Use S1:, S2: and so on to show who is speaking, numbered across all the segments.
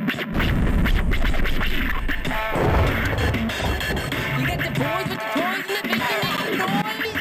S1: You got the boys with the toys in the basement making noise?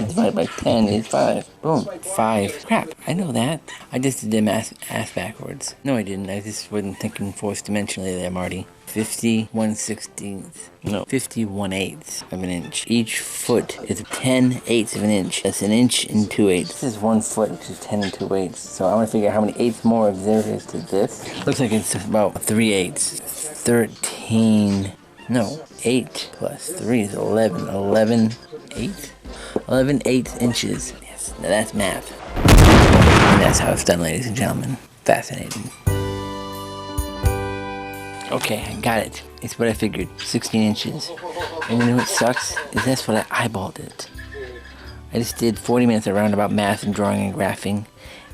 S1: Divided by 10 is 5. Boom. 5. Crap, I know that. I just did the math backwards. No, I didn't. I just wasn't thinking fourth dimensionally there, Marty. 51/16. No, 51/8 of an inch. Each foot is 10/8 of an inch. That's an inch and 2/8. This is 1 foot, which is 10 and 2/8. So I want to figure out how many eighths more there is to this. Looks like it's about 3/8. 13. No, 8 plus 3 is 11. 11/8? 11/8 inches. Yes, now that's math. And that's how it's done, ladies and gentlemen. Fascinating. Okay, I got it. It's what I figured. 16 inches. And you know what sucks? Is that's what I eyeballed it. I just did 40 minutes of roundabout math and drawing and graphing.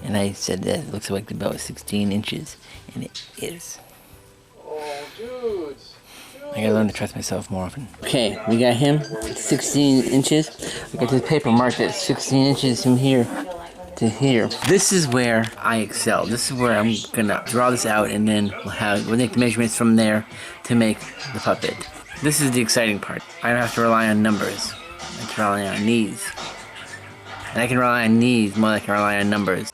S1: And I said that it looks like about 16 inches. And it is.
S2: Oh, dudes.
S1: I gotta learn to trust myself more often. Okay, we got him. 16 inches. I got this paper marked at 16 inches from here to here. This is where I excel. This is where I'm gonna draw this out, and then we'll take the measurements from there to make the puppet. This is the exciting part. I don't have to rely on numbers. I have to rely on knees. And I can rely on knees more than I can rely on numbers.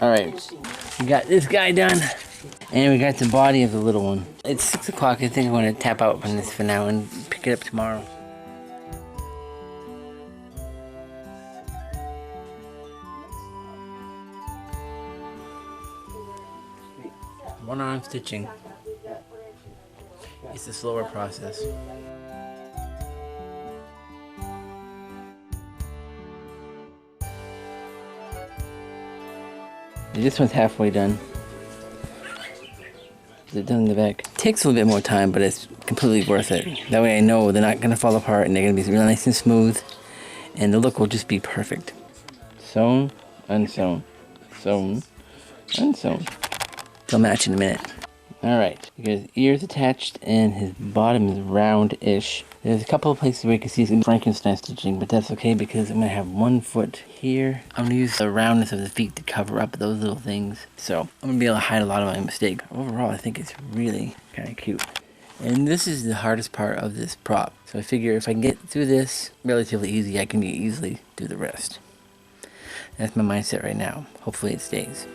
S1: Alright, we got this guy done, and we got the body of the little one. It's 6 o'clock. I think I'm going to tap out from this for now and pick it up tomorrow. One arm stitching. It's a slower process. This one's halfway done. They're done in the back. It takes a little bit more time, but it's completely worth it. That way I know they're not going to fall apart and they're going to be really nice and smooth. And the look will just be perfect. Sewn, unsewn. Sewn, unsewn. They'll match in a minute. Alright, you got his ears attached and his bottom is round-ish. There's a couple of places where you can see some Frankenstein stitching, but that's okay because I'm going to have 1 foot here. I'm going to use the roundness of the feet to cover up those little things. So I'm going to be able to hide a lot of my mistake. Overall, I think it's really kind of cute. And this is the hardest part of this prop. So I figure if I can get through this relatively easy, I can easily do the rest. That's my mindset right now. Hopefully it stays.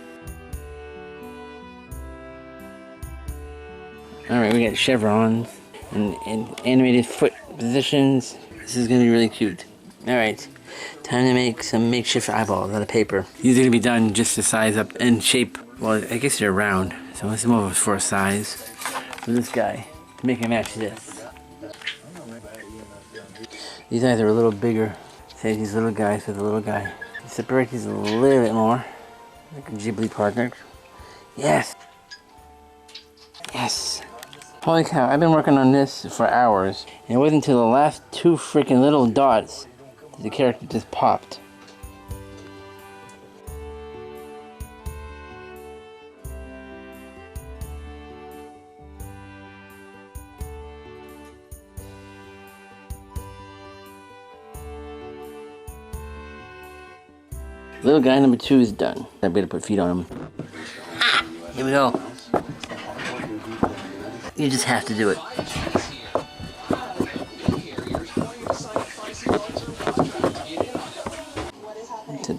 S1: Alright, we got chevrons and animated foot positions. This is going to be really cute. Alright, time to make some makeshift eyeballs out of paper. These are going to be done just to size up and shape. Well, I guess they're round, so this is more for a size for this guy to make it match this. These eyes are a little bigger. Save these little guys for the little guy. Separate these a little bit more, like a Ghibli partner. Yes! Yes! Holy cow, I've been working on this for hours, and it wasn't until the last 2 freaking little dots that the character just popped. Little guy number 2 is done. I better put feet on him. Ah, here we go. You just have to do it.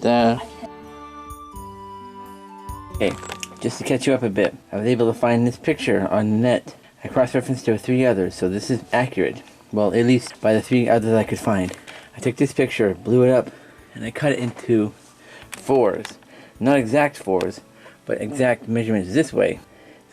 S1: da. Okay, just to catch you up a bit, I was able to find this picture on the net. I cross-referenced to 3 others, so this is accurate. Well, at least by the 3 others I could find. I took this picture, blew it up, and I cut it into 4s. Not exact 4s, but exact measurements this way.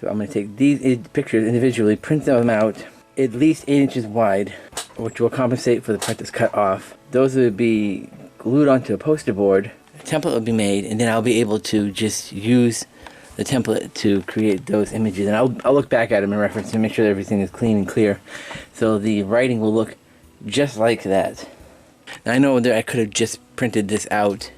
S1: So I'm going to take these pictures individually, print them out, at least 8 inches wide, which will compensate for the part that's cut off. Those would be glued onto a poster board. A template will be made, and then I'll be able to just use the template to create those images. And I'll look back at them in reference to make sure that everything is clean and clear. So the writing will look just like that. Now I know that I could have just printed this out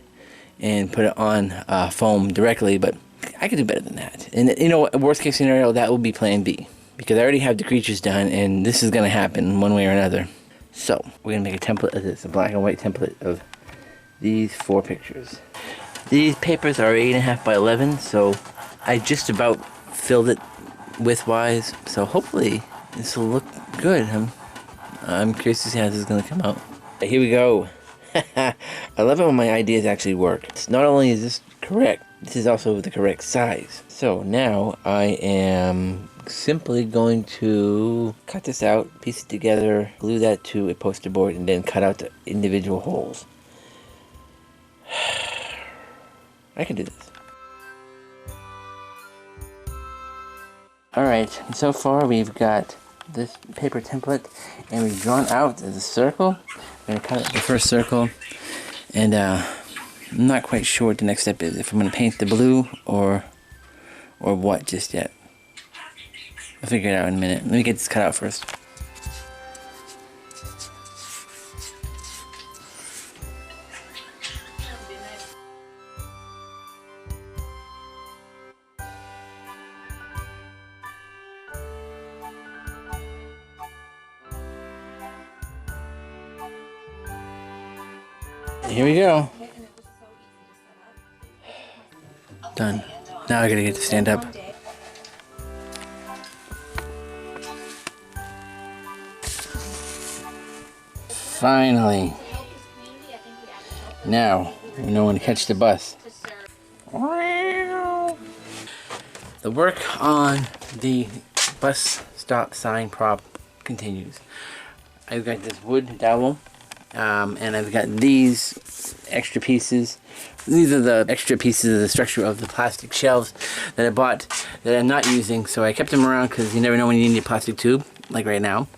S1: and put it on foam directly, but I could do better than that. And you know, worst case scenario, that will be plan B, because I already have the creatures done, and this is going to happen one way or another. So we're going to make a template of this, a black and white template of these 4 pictures. These papers are 8.5 by 11, so I just about filled it width-wise, so hopefully this will look good. I'm curious to see how this is going to come out. Here we go. I love it when my ideas actually work. It's not only is this correct, this is also the correct size. So now I am simply going to cut this out, piece it together, glue that to a poster board, and then cut out the individual holes. I can do this. Alright, so far we've got this paper template, and we've drawn out the circle. I'm going to cut out the first circle, and I'm not quite sure what the next step is, if I'm going to paint the blue or what just yet. I'll figure it out in a minute. Let me get this cut out first. Here we go. Done. Now I gotta get to stand up. Finally. Now we know when to catch the bus. The work on the bus stop sign prop continues. I've got this wood dowel. And I've got these extra pieces. These are the extra pieces of the structure of the plastic shelves that I bought that I'm not using, so I kept them around because you never know when you need a plastic tube, like right now.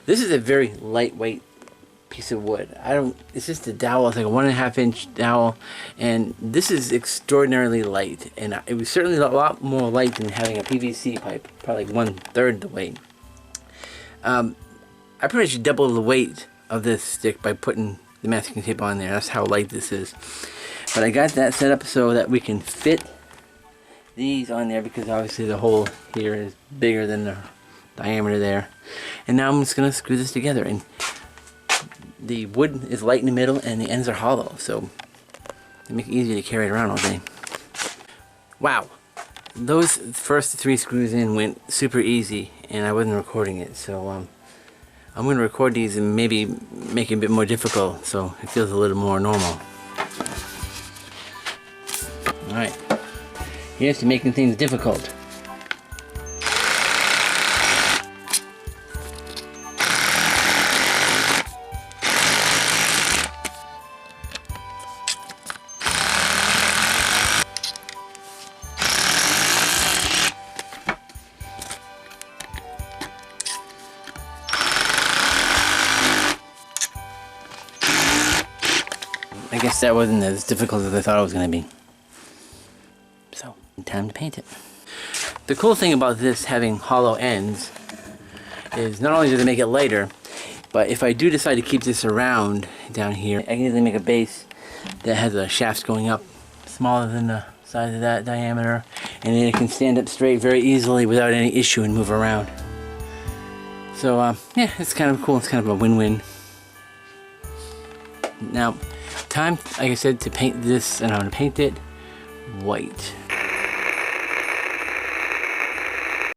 S1: This is a very lightweight piece of wood. It's just a dowel. It's like a 1.5 inch dowel, and this is extraordinarily light, and it was certainly a lot more light than having a PVC pipe, probably like 1/3 the weight. I pretty much double the weight of this stick by putting the masking tape on there. That's how light this is. But I got that set up so that we can fit these on there, because obviously the hole here is bigger than the diameter there. And now I'm just gonna screw this together, and the wood is light in the middle and the ends are hollow, so they make it easier to carry it around all day. Wow, those first 3 screws in went super easy, and I wasn't recording it, so I'm going to record these and maybe make it a bit more difficult so it feels a little more normal. Alright, here's to making things difficult. I guess that wasn't as difficult as I thought it was going to be. So, time to paint it. The cool thing about this having hollow ends is not only does it make it lighter, but if I do decide to keep this around down here, I can easily make a base that has a shaft going up smaller than the size of that diameter, and then it can stand up straight very easily without any issue and move around. So yeah, it's kind of cool. It's kind of a win-win. Now, time, like I said, to paint this, and I'm going to paint it white.